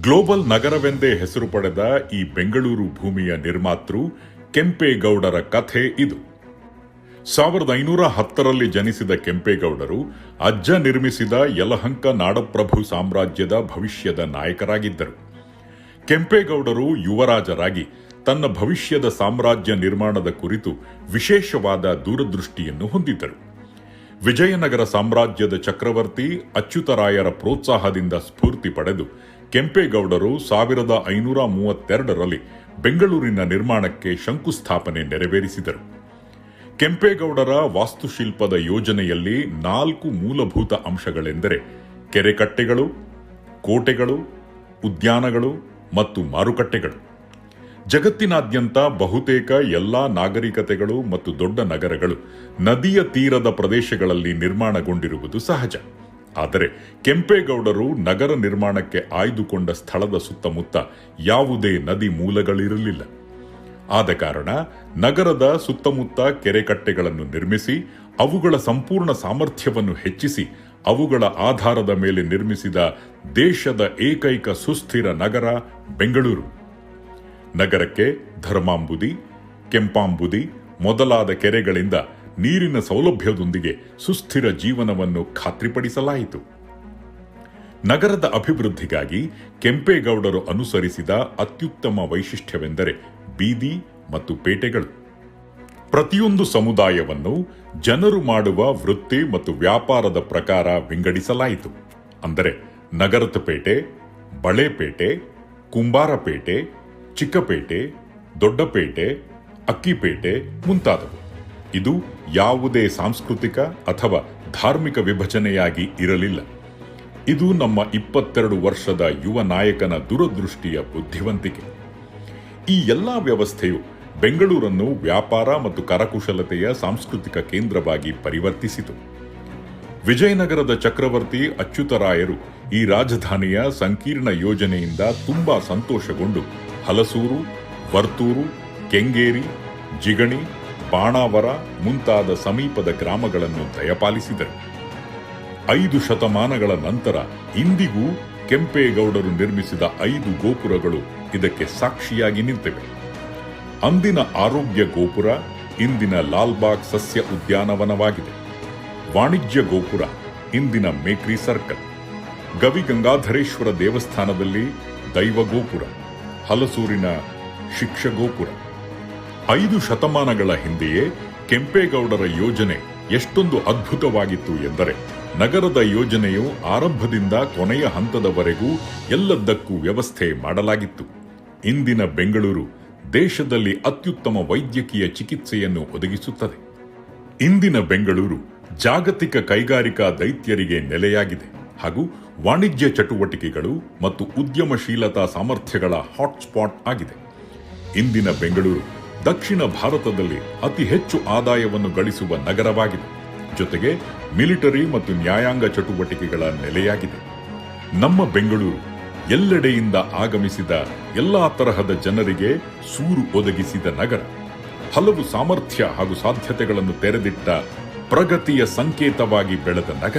Global ನಗರವೆಂದೇ ಹೆಸರು ಪಡೆದ ಈ ಬೆಂಗಳೂರು ಭೂಮಿಯ ನಿರ್ಮಾತೃ ಕೆಂಪೇಗೌಡರ ಕಥೆ ಇದು. 1510ರಲ್ಲಿ ಜನಿಸಿದ ಕೆಂಪೇಗೌಡರು ಅಜ್ಜ ನಿರ್ಮಿಸಿದ ಯಲಹಂಕ ನಾಡಪ್ರಭು ಸಾಮ್ರಾಜ್ಯದ ಭವಿಷ್ಯದ ನಾಯಕರಾಗಿದ್ದರು. ಕೆಂಪೇಗೌಡರು ಯುವರಾಜರಾಗಿ ತನ್ನ ಭವಿಷ್ಯದ ಸಾಮ್ರಾಜ್ಯ ನಿರ್ಮಾಣದ ಕುರಿತು ವಿಶೇಷವಾದ ದೂರದೃಷ್ಟಿಯನ್ನು ಹೊಂದಿದ್ದರು. ವಿಜಯನಗರ ಸಾಮ್ರಾಜ್ಯದ ಚಕ್ರವರ್ತಿ ಅಚ್ಯುತರಾಯರ ಪ್ರೋತ್ಸಾಹದಿಂದ ಸ್ಫೂರ್ತಿ ಪಡೆದು ಕೆಂಪೇಗೌಡರು 1532ರಲ್ಲಿ ಬೆಂಗಳೂರಿನ ನಿರ್ಮಾಣಕ್ಕೆ ಶಂಕುಸ್ಥಾಪನೆ ನೆರವೇರಿಸಿದರು. ಕೆಂಪೇಗೌಡರ ವಾಸ್ತುಶಿಲ್ಪದ ಯೋಜನೆಯಲ್ಲಿ 4 ಮೂಲಭೂತ ಅಂಶಗಳೆಂದರೆ ಕೆರೆಕಟ್ಟೆಗಳು, ಕೋಟೆಗಳು, ಉದ್ಯಾನಗಳು ಮತ್ತು ಮಾರುಕಟ್ಟೆಗಳು. ಜಗತ್ತಿನಾದ್ಯಂತ ಬಹುತೇಕ ಎಲ್ಲಾ ನಾಗರಿಕತೆಗಳು ಮತ್ತು ದೊಡ್ಡ ನಗರಗಳು ನದಿಯ ತೀರದ ಪ್ರದೇಶಗಳಲ್ಲಿ ನಿರ್ಮಾಣಗೊಂಡಿರುವುದು ಸಹಜ. ಆದರೆ ಕೆಂಪೇಗೌಡರು ನಗರ ನಿರ್ಮಾಣಕ್ಕೆ ಆಯ್ದುಕೊಂಡ ಸ್ಥಳದ ಸುತ್ತಮುತ್ತ ಯಾವುದೇ ನದಿ ಮೂಲಗಳಿರಲಿಲ್ಲ. ಆದ ಕಾರಣ ನಗರದ ಸುತ್ತಮುತ್ತ ಕೆರೆಕಟ್ಟೆಗಳನ್ನು ನಿರ್ಮಿಸಿ ಅವುಗಳ ಸಂಪೂರ್ಣ ಸಾಮರ್ಥ್ಯವನ್ನು ಹೆಚ್ಚಿಸಿ ಅವುಗಳ ಆಧಾರದ ಮೇಲೆ ನಿರ್ಮಿಸಿದ ದೇಶದ ಏಕೈಕ ಸುಸ್ಥಿರ ನಗರ ಬೆಂಗಳೂರು. ನಗರಕ್ಕೆ ಧರ್ಮಾಂಬುದಿ, ಕೆಂಪಾಂಬುದಿ ಮೊದಲಾದ ಕೆರೆಗಳಿಂದ ನೀರಿನ ಸೌಲಭ್ಯದೊಂದಿಗೆ ಸುಸ್ಥಿರ ಜೀವನವನ್ನು ಖಾತ್ರಿಪಡಿಸಲಾಯಿತು. ನಗರದ ಅಭಿವೃದ್ಧಿಗಾಗಿ ಕೆಂಪೇಗೌಡರು ಅನುಸರಿಸಿದ ಅತ್ಯುತ್ತಮ ವೈಶಿಷ್ಟ್ಯವೆಂದರೆ ಬೀದಿ ಮತ್ತು ಪೇಟೆಗಳು. ಪ್ರತಿಯೊಂದು ಸಮುದಾಯವನ್ನು ಜನರು ಮಾಡುವ ವೃತ್ತಿ ಮತ್ತು ವ್ಯಾಪಾರದ ಪ್ರಕಾರ ವಿಂಗಡಿಸಲಾಯಿತು. ಅಂದರೆ ನಗರದ ಪೇಟೆ, ಬಳೆಪೇಟೆ, ಕುಂಬಾರಪೇಟೆ, ಚಿಕ್ಕಪೇಟೆ, ದೊಡ್ಡಪೇಟೆ, ಅಕ್ಕಿಪೇಟೆ ಮುಂತಾದವು. ಇದು ಯಾವುದೇ ಸಾಂಸ್ಕೃತಿಕ ಅಥವಾ ಧಾರ್ಮಿಕ ವಿಭಜನೆಯಾಗಿ ಇರಲಿಲ್ಲ. ಇದು ನಮ್ಮ 22 ವರ್ಷದ ಯುವ ನಾಯಕನ ದೂರದೃಷ್ಟಿಯ ಬುದ್ಧಿವಂತಿಕೆ. ಈ ಎಲ್ಲಾ ವ್ಯವಸ್ಥೆಯು ಬೆಂಗಳೂರನ್ನು ವ್ಯಾಪಾರ ಮತ್ತು ಕರಕುಶಲತೆಯ ಸಾಂಸ್ಕೃತಿಕ ಕೇಂದ್ರವಾಗಿ ಪರಿವರ್ತಿಸಿತು. ವಿಜಯನಗರದ ಚಕ್ರವರ್ತಿ ಅಚ್ಯುತರಾಯರು ಈ ರಾಜಧಾನಿಯ ಸಂಕೀರ್ಣ ಯೋಜನೆಯಿಂದ ತುಂಬಾ ಸಂತೋಷಗೊಂಡು ಹಲಸೂರು, ವರ್ತೂರು, ಕೆಂಗೇರಿ, ಜಿಗಣಿ, ಬಾಣಾವರ ಮುಂತಾದ ಸಮೀಪದ ಗ್ರಾಮಗಳನ್ನು ದಯಪಾಲಿಸಿದರು. 5 ಶತಮಾನಗಳ ನಂತರ ಇಂದಿಗೂ ಕೆಂಪೇಗೌಡರು ನಿರ್ಮಿಸಿದ 5 ಗೋಪುರಗಳು ಇದಕ್ಕೆ ಸಾಕ್ಷಿಯಾಗಿ ನಿಂತಿವೆ. ಅಂದಿನ ಆರೋಗ್ಯ ಗೋಪುರ ಇಂದಿನ ಲಾಲ್ಬಾಗ್ ಸಸ್ಯ ಉದ್ಯಾನವನವಾಗಿದೆ. ವಾಣಿಜ್ಯ ಗೋಪುರ ಇಂದಿನ ಮೇಕ್ರಿ ಸರ್ಕಲ್. ಗವಿಗಂಗಾಧರೇಶ್ವರ ದೇವಸ್ಥಾನದಲ್ಲಿ ದೈವ ಗೋಪುರ, ಹಲಸೂರಿನ ಶಿಕ್ಷ ಗೋಪುರ. 5 ಶತಮಾನಗಳ ಹಿಂದೆಯೇ ಕೆಂಪೇಗೌಡರ ಯೋಜನೆ ಎಷ್ಟೊಂದು ಅದ್ಭುತವಾಗಿತ್ತು ಎಂದರೆ ನಗರದ ಯೋಜನೆಯು ಆರಂಭದಿಂದ ಕೊನೆಯ ಹಂತದವರೆಗೂ ಎಲ್ಲದಕ್ಕೂ ವ್ಯವಸ್ಥೆ ಮಾಡಲಾಗಿತ್ತು. ಇಂದಿನ ಬೆಂಗಳೂರು ದೇಶದಲ್ಲಿ ಅತ್ಯುತ್ತಮ ವೈದ್ಯಕೀಯ ಚಿಕಿತ್ಸೆಯನ್ನು ಒದಗಿಸುತ್ತದೆ. ಇಂದಿನ ಬೆಂಗಳೂರು ಜಾಗತಿಕ ಕೈಗಾರಿಕಾ ದೈತ್ಯರಿಗೆ ನೆಲೆಯಾಗಿದೆ ಹಾಗೂ ವಾಣಿಜ್ಯ ಚಟುವಟಿಕೆಗಳು ಮತ್ತು ಉದ್ಯಮಶೀಲತಾ ಸಾಮರ್ಥ್ಯಗಳ ಹಾಟ್ಸ್ಪಾಟ್ ಆಗಿದೆ. ಇಂದಿನ ಬೆಂಗಳೂರು ದಕ್ಷಿಣ ಭಾರತದಲ್ಲಿ ಅತಿ ಹೆಚ್ಚು ಆದಾಯವನ್ನು ಗಳಿಸುವ ನಗರವಾಗಿದೆ. ಜೊತೆಗೆ ಮಿಲಿಟರಿ ಮತ್ತು ನ್ಯಾಯಾಂಗ ಚಟುವಟಿಕೆಗಳ ನೆಲೆಯಾಗಿದೆ. ನಮ್ಮ ಬೆಂಗಳೂರು ಎಲ್ಲೆಡೆಯಿಂದ ಆಗಮಿಸಿದ ಎಲ್ಲಾ ತರಹದ ಜನರಿಗೆ ಸೂರು ಒದಗಿಸಿದ ನಗರ. ಹಲವು ಸಾಮರ್ಥ್ಯ ಹಾಗೂ ಸಾಧ್ಯತೆಗಳನ್ನು ತೆರೆದಿಟ್ಟ ಪ್ರಗತಿಯ ಸಂಕೇತವಾಗಿ ಬೆಳೆದ ನಗರ.